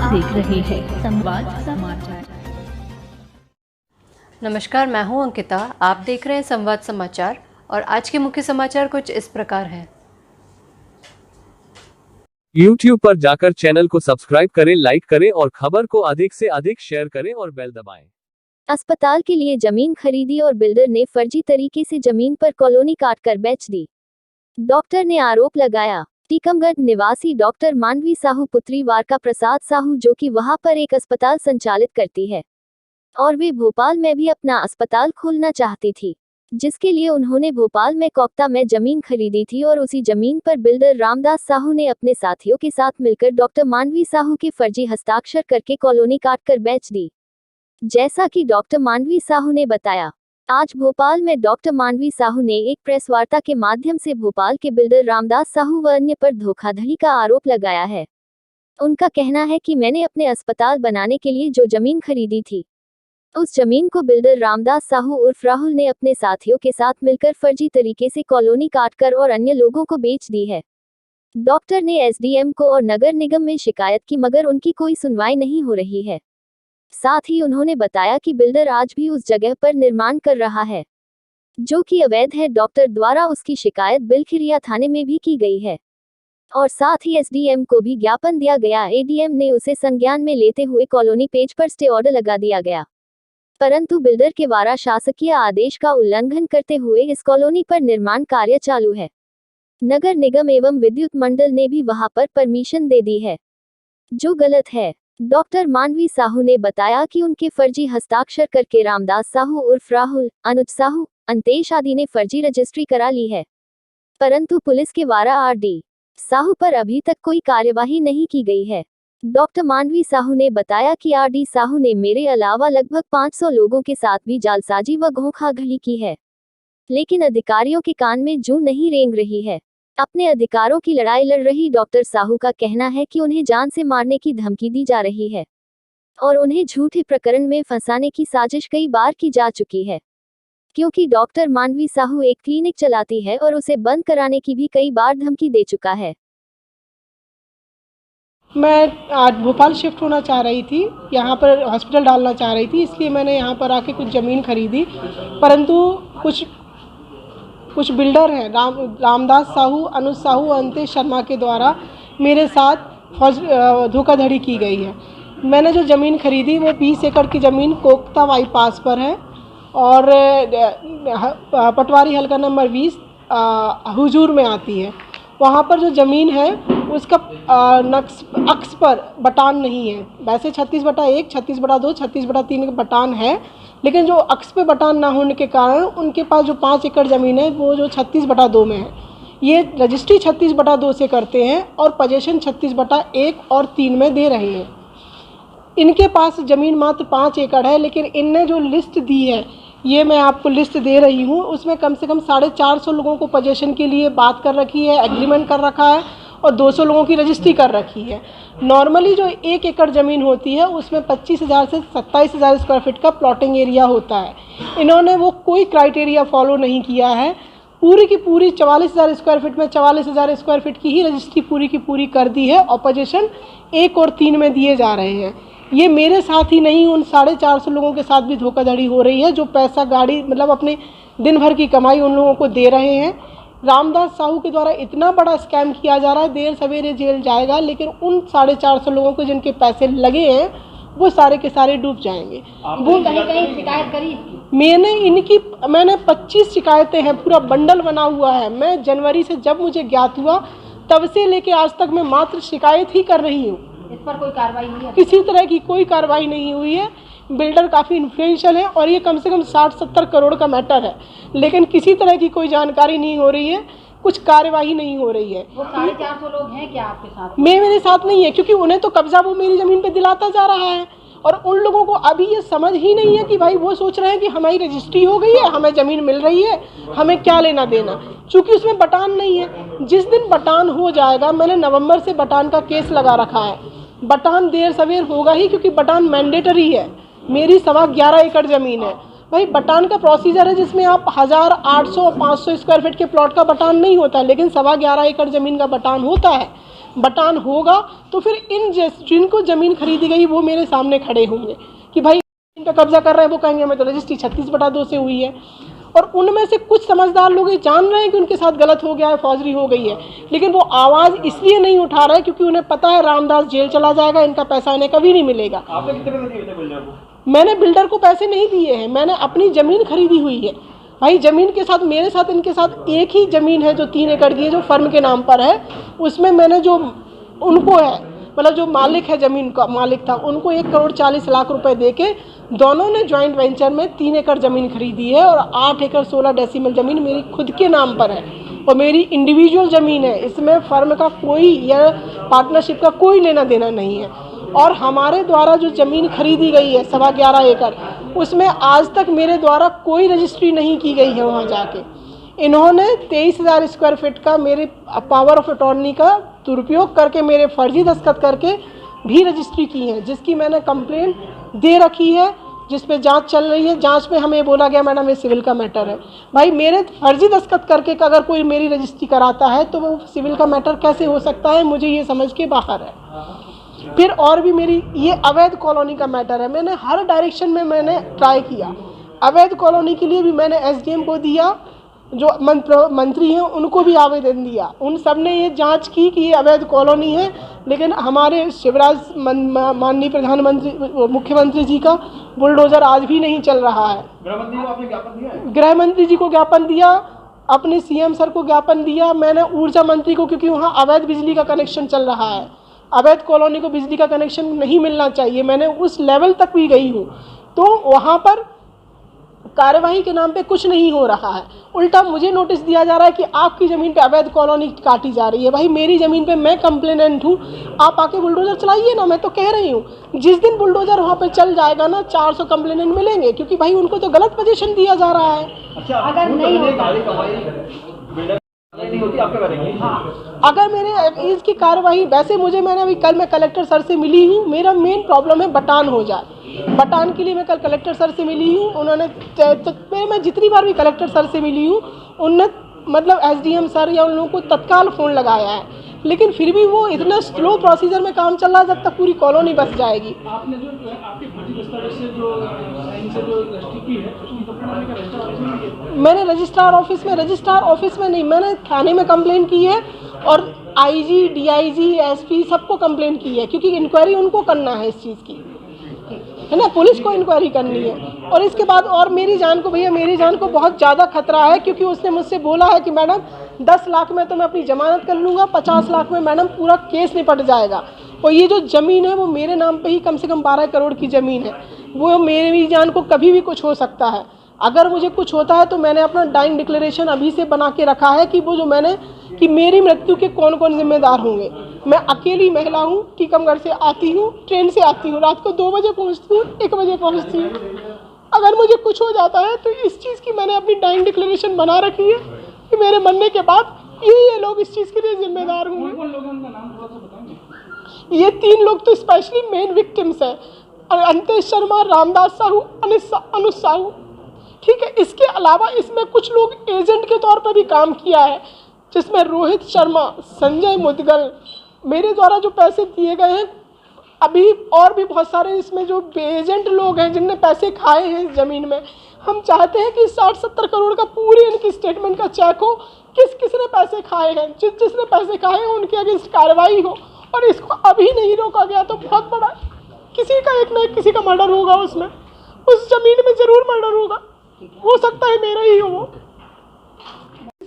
देख रहे हैं संवाद समाचार। नमस्कार, मैं हूं अंकिता। आप देख रहे हैं संवाद समाचार और आज के मुख्य समाचार कुछ इस प्रकार हैं। YouTube पर जाकर चैनल को सब्सक्राइब करें, लाइक करें और खबर को अधिक से अधिक शेयर करें और बेल दबाएं। अस्पताल के लिए जमीन खरीदी और बिल्डर ने फर्जी तरीके से जमीन पर कॉलोनी काटकर बेच दी। डॉक्टर ने आरोप लगाया। टीकमगढ़ निवासी डॉक्टर मानवी साहू पुत्री वारका प्रसाद साहू, जो कि वहां पर एक अस्पताल संचालित करती है और वे भोपाल में भी अपना अस्पताल खोलना चाहती थी, जिसके लिए उन्होंने भोपाल में कोकता में जमीन खरीदी थी और उसी जमीन पर बिल्डर रामदास साहू ने अपने साथियों के साथ मिलकर डॉक्टर मानवी साहू के फर्जी हस्ताक्षर करके कॉलोनी काटकर बेच दी। जैसा कि डॉक्टर मानवी साहू ने बताया, आज भोपाल में डॉक्टर मानवी साहू ने एक प्रेस वार्ता के माध्यम से भोपाल के बिल्डर रामदास साहू व अन्य पर धोखाधड़ी का आरोप लगाया है। उनका कहना है कि मैंने अपने अस्पताल बनाने के लिए जो जमीन खरीदी थी, उस जमीन को बिल्डर रामदास साहू उर्फ राहुल ने अपने साथियों के साथ मिलकर फर्जी तरीके से कॉलोनी काटकर और अन्य लोगों को बेच दी है। डॉक्टर ने एसडीएम को और नगर निगम में शिकायत की, मगर उनकी कोई सुनवाई नहीं हो रही है। साथ ही उन्होंने बताया कि बिल्डर आज भी उस जगह पर निर्माण कर रहा है, जो कि अवैध है। डॉक्टर द्वारा उसकी शिकायत बिलखिरिया थाने में भी की गई है और साथ ही एसडीएम को भी ज्ञापन दिया गया। एडीएम ने उसे संज्ञान में लेते हुए कॉलोनी पेज पर स्टे ऑर्डर लगा दिया गया, परंतु बिल्डर के द्वारा शासकीय आदेश का उल्लंघन करते हुए इस कॉलोनी पर निर्माण कार्य चालू है। नगर निगम एवं विद्युत मंडल ने भी वहां पर परमिशन दे दी है, जो गलत है। डॉक्टर मानवी साहू ने बताया कि उनके फर्जी हस्ताक्षर करके रामदास साहू उर्फ राहुल, अनुज साहू, अंतेश आदि ने फर्जी रजिस्ट्री करा ली है, परंतु पुलिस के द्वारा आरडी साहू पर अभी तक कोई कार्यवाही नहीं की गई है। डॉक्टर मानवी साहू ने बताया कि आरडी साहू ने मेरे अलावा लगभग 500 लोगों के साथ भी जालसाजी व धोखाधड़ी की है, लेकिन अधिकारियों के कान में जूं नहीं रेंग रही है। अपने अधिकारों की लड़ाई लड़ रही डॉक्टर साहू का कहना है कि उन्हें जान से मारने की धमकी दी जा रही है और उन्हें झूठे प्रकरण में फंसाने की साजिश कई बार की जा चुकी है, क्योंकि डॉक्टर मानवी साहू एक क्लिनिक चलाती है और उसे बंद कराने की भी कई बार धमकी दे चुका है। मैं आज भोपाल शिफ्ट होना चाह रही थी, यहाँ पर हॉस्पिटल डालना चाह रही थी, इसलिए मैंने यहाँ पर आके कुछ ज़मीन खरीदी, परंतु कुछ बिल्डर हैं रामदास साहू, अनुज साहू, अंतेश शर्मा के द्वारा मेरे साथ धोखाधड़ी की गई है। मैंने जो ज़मीन खरीदी वो 20 एकड़ की ज़मीन कोकता बाईपास पर है और पटवारी हल्का नंबर 20 हुजूर में आती है। वहाँ पर जो ज़मीन है उसका अक्स पर बटान नहीं है। वैसे 36/1, 36/2, 36/3 का बटान है, लेकिन जो अक्स पे बटान ना होने के कारण उनके पास जो 5 एकड़ ज़मीन है वो जो 36/2 में है। ये रजिस्ट्री 36/2 से करते हैं और पोजीशन 36/1 और 3 में दे रहे हैं। इनके पास ज़मीन मात्र 5 एकड़ है, लेकिन इनने जो लिस्ट दी है, ये मैं आपको लिस्ट दे रही हूँ, उसमें कम से कम 450 लोगों को पोजीशन के लिए बात कर रखी है, एग्रीमेंट कर रखा है और 200 लोगों की रजिस्ट्री कर रखी है। नॉर्मली जो 1 एकड़ ज़मीन होती है उसमें 25,000 से 27,000 स्क्वायर फीट का प्लॉटिंग एरिया होता है। इन्होंने वो कोई क्राइटेरिया फॉलो नहीं किया है। पूरी की पूरी 44,000 स्क्वायर फीट में 44,000 स्क्वायर फीट की ही रजिस्ट्री पूरी की पूरी कर दी है और पोजीशन 1 और 3 में दिए जा रहे हैं। ये मेरे साथ ही नहीं, उन 450 लोगों के साथ भी धोखाधड़ी हो रही है, जो पैसा गाड़ी मतलब अपने दिन भर की कमाई उन लोगों को दे रहे हैं। रामदास साहू के द्वारा इतना बड़ा स्कैम किया जा रहा है, देर सवेरे जेल जाएगा, लेकिन उन 450 लोगों को जिनके पैसे लगे हैं वो सारे के सारे डूब जाएंगे। वो कहीं शिकायत करी? मैंने 25 शिकायतें हैं, पूरा बंडल बना हुआ है। मैं जनवरी से जब मुझे ज्ञात हुआ तब से लेके आज तक मैं मात्र शिकायत ही कर रही हूँ। इस पर कोई कार्रवाई हुई है? किसी तरह की कोई कार्रवाई नहीं हुई है। बिल्डर काफ़ी इन्फ्लुएंशियल है और ये कम से कम 60-70 करोड़ का मैटर है, लेकिन किसी तरह की कोई जानकारी नहीं हो रही है, कुछ कार्यवाही नहीं हो रही है। वो 450 लोग हैं क्या आपके साथ? मेरे साथ नहीं है, क्योंकि उन्हें तो कब्जा वो मेरी ज़मीन पे दिलाता जा रहा है और उन लोगों को अभी ये समझ ही नहीं है कि भाई वो सोच रहे हैं कि हमारी रजिस्ट्री हो गई है, हमें ज़मीन मिल रही है, हमें क्या लेना देना, चूँकि उसमें बटान नहीं है। जिस दिन बटान हो जाएगा, मैंने नवंबर से बटान का केस लगा रखा है, बटान देर सवेर होगा ही, क्योंकि बटान मैंडेटरी है। मेरी 11.25 एकड़ ज़मीन है भाई। बटान का प्रोसीजर है जिसमें आप 1000, 800, 500 स्क्वायर फीट के प्लॉट का बटान नहीं होता, लेकिन 11.25 एकड़ ज़मीन का बटान होता है। बटान होगा तो फिर जिनको ज़मीन खरीदी गई वो मेरे सामने खड़े होंगे कि भाई इन पर कब्जा कर रहे हैं, वो कहेंगे मैं तो रजिस्ट्री 36/2 से हुई है। और उनमें से कुछ समझदार लोग ये जान रहे हैं कि उनके साथ गलत हो गया है, फौजरी हो गई है, लेकिन वो आवाज़ इसलिए नहीं उठा रहे क्योंकि उन्हें पता है रामदास जेल चला जाएगा, इनका पैसा इन्हें कभी नहीं मिलेगा। आपने कितने पैसे दिए थे बिल्डर को? मैंने बिल्डर को पैसे नहीं दिए हैं, मैंने अपनी ज़मीन खरीदी हुई है भाई। ज़मीन के साथ मेरे साथ इनके साथ एक ही ज़मीन है जो 3 एकड़ की है, जो फर्म के नाम पर है। उसमें मैंने जो उनको है मतलब जो मालिक है, ज़मीन का मालिक था, उनको 1,40,00,000 रुपए दे के दोनों ने जॉइंट वेंचर में 3 एकड़ ज़मीन खरीदी है और 8 एकड़ 16 डेसिमल ज़मीन मेरी खुद के नाम पर है और मेरी इंडिविजुअल ज़मीन है। इसमें फर्म का कोई या पार्टनरशिप का कोई लेना देना नहीं है। और हमारे द्वारा जो ज़मीन खरीदी गई है 11.25 एकड़, उसमें आज तक मेरे द्वारा कोई रजिस्ट्री नहीं की गई है। वहाँ जाके इन्होंने 23,000 स्क्वायर फीट का मेरे पावर ऑफ अटॉर्नी का दुरुपयोग करके मेरे फर्जी दस्तखत करके भी रजिस्ट्री की है, जिसकी मैंने कंप्लेंट दे रखी है, जिस पे जांच चल रही है। जांच में हमें बोला गया मैडम ये सिविल का मैटर है। भाई मेरे फर्जी दस्तखत करके अगर कोई मेरी रजिस्ट्री कराता है तो वो सिविल का मैटर कैसे हो सकता है, मुझे ये समझ के बाहर है। फिर और भी मेरी ये अवैध कॉलोनी का मैटर है। मैंने हर डायरेक्शन में मैंने ट्राई किया। अवैध कॉलोनी के लिए भी मैंने एसडीएम को दिया, जो मंत्री हैं उनको भी आवेदन दिया। उन सब ने ये जांच की कि ये अवैध कॉलोनी है, लेकिन हमारे शिवराज माननीय प्रधानमंत्री मुख्यमंत्री जी का बुलडोज़र आज भी नहीं चल रहा है। गृह मंत्री को आपने ज्ञापन दिया है? गृह मंत्री जी को ज्ञापन दिया, अपने सीएम सर को ज्ञापन दिया, मैंने ऊर्जा मंत्री को, क्योंकि वहाँ अवैध बिजली का कनेक्शन चल रहा है, अवैध कॉलोनी को बिजली का कनेक्शन नहीं मिलना चाहिए, मैंने उस लेवल तक भी गई हूँ। तो वहाँ पर कार्यवाही के नाम पे कुछ नहीं हो रहा है, उल्टा मुझे नोटिस दिया जा रहा है कि आपकी ज़मीन पे अवैध कॉलोनी काटी जा रही है। भाई मेरी ज़मीन पे मैं कंप्लेनेंट हूँ, आप आके बुलडोज़र चलाइए ना। मैं तो कह रही हूँ जिस दिन बुलडोज़र वहाँ पे चल जाएगा ना 400 कंप्लेनेंट मिलेंगे, क्योंकि भाई उनको तो गलत पोजीशन दिया जा रहा है। अच्छा, अगर नहीं होती आप क्या करेंगे? अगर मेरे इसकी कार्रवाई वैसे मैंने अभी कल मैं कलेक्टर सर से मिली हूँ। मेरा मेन प्रॉब्लम है बटान हो जाए। बटान के लिए मैं कल कलेक्टर सर से मिली हूँ। उन्होंने मैं जितनी बार भी कलेक्टर सर से मिली हूँ, उनने मतलब एसडीएम सर या उन लोगों को तत्काल फ़ोन लगाया है, लेकिन फिर भी वो इतना स्लो प्रोसीजर में काम चल रहा है जब तक पूरी कॉलोनी बस जाएगी। आपने जो आपके फर्जी दस्तावेज से जो साइन से जो रजिस्ट्री की है, उसकी कंप्लेंट आपने रजिस्ट्रार ऑफिस में की है? मैंने रजिस्ट्रार ऑफिस में नहीं, मैंने थाने में कंप्लेंट की है और आईजी, डीआईजी, एसपी सबको कंप्लेंट की है, क्योंकि इंक्वायरी उनको करना है इस चीज़ की, है ना, पुलिस को इंक्वायरी करनी है। और इसके बाद और मेरी जान को, भैया मेरी जान को बहुत ज़्यादा खतरा है, क्योंकि उसने मुझसे बोला है कि मैडम 10 लाख में तो मैं अपनी ज़मानत कर लूँगा, 50 लाख में मैडम पूरा केस निपट जाएगा। और ये जो ज़मीन है वो मेरे नाम पे ही कम से कम 12 करोड़ की ज़मीन है। वो मेरी जान को कभी भी कुछ हो सकता है। अगर मुझे कुछ होता है तो मैंने अपना डाइंग डिक्लेरेशन अभी से बना के रखा है कि वो जो मैंने कि मेरी मृत्यु के कौन कौन जिम्मेदार होंगे। मैं अकेली महिला हूँ, टीकमगढ़ से आती हूँ, ट्रेन से आती हूँ, रात को 2 बजे पहुँचती हूँ, 1 बजे पहुँचती हूँ। अगर मुझे कुछ हो जाता है तो इस चीज़ की मैंने अपनी डाइंग डिक्लेरेशन बना रखी है कि मेरे मरने के बाद ये लोग इस चीज़ के लिए जिम्मेदार होंगे। कौन लोग हैं, उनका नाम थोड़ा सा बताएंगे? ये 3 लोग तो स्पेशली मेन विक्टिम्स हैं, अंतेश शर्मा, रामदास साहू, अनुज साहू, ठीक है। इसके अलावा इसमें कुछ लोग एजेंट के तौर पर भी काम किया है, जिसमें रोहित शर्मा, संजय मुदगल, मेरे द्वारा जो पैसे दिए गए हैं अभी, और भी बहुत सारे इसमें जो एजेंट लोग हैं जिनने पैसे खाए हैं इस ज़मीन में। हम चाहते हैं कि 60-70 करोड़ का पूरी इनकी स्टेटमेंट का चेक हो, किसने पैसे खाए हैं, जिसने पैसे खाए हैं उनके अगेंस्ट कार्रवाई हो। और इसको अभी नहीं रोका गया तो बहुत बड़ा किसी का एक ना एक किसी का मर्डर होगा, उसमें उस ज़मीन में ज़रूर मर्डर होगा, हो सकता है मेरा ही हो वो।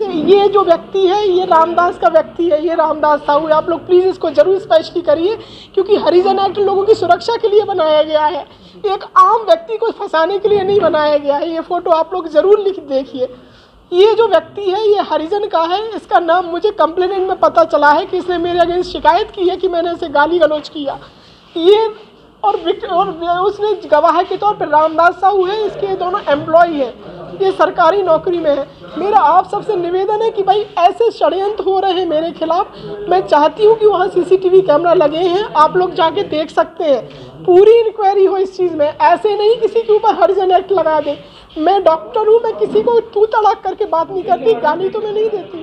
ये जो व्यक्ति है ये रामदास का व्यक्ति है, ये रामदास साहू है। आप लोग प्लीज़ इसको जरूर स्पेशली करिए, क्योंकि हरिजन एक्ट लोगों की सुरक्षा के लिए बनाया गया है, एक आम व्यक्ति को फंसाने के लिए नहीं बनाया गया है। ये फ़ोटो आप लोग ज़रूर लिख देखिए। ये जो व्यक्ति है ये हरिजन का है। इसका नाम मुझे कंप्लेनेंट में पता चला है कि इसने मेरे अगेंस्ट शिकायत की है कि मैंने इसे गाली गलौज किया। ये और उसने गवाह के तौर पर रामदास साहू है, इसके दोनों एम्प्लॉई हैं, ये सरकारी नौकरी में है। मेरा आप सबसे निवेदन है कि भाई ऐसे षड्यंत्र हो रहे हैं मेरे खिलाफ। मैं चाहती हूँ कि वहाँ सीसीटीवी कैमरा लगे हैं, आप लोग जाके देख सकते हैं, पूरी इंक्वायरी हो इस चीज़ में। ऐसे नहीं किसी के ऊपर हरिजन एक्ट लगा दे। मैं डॉक्टर हूँ, मैं किसी को तू तड़ाक करके बात नहीं करती, गाली तो मैं नहीं देती।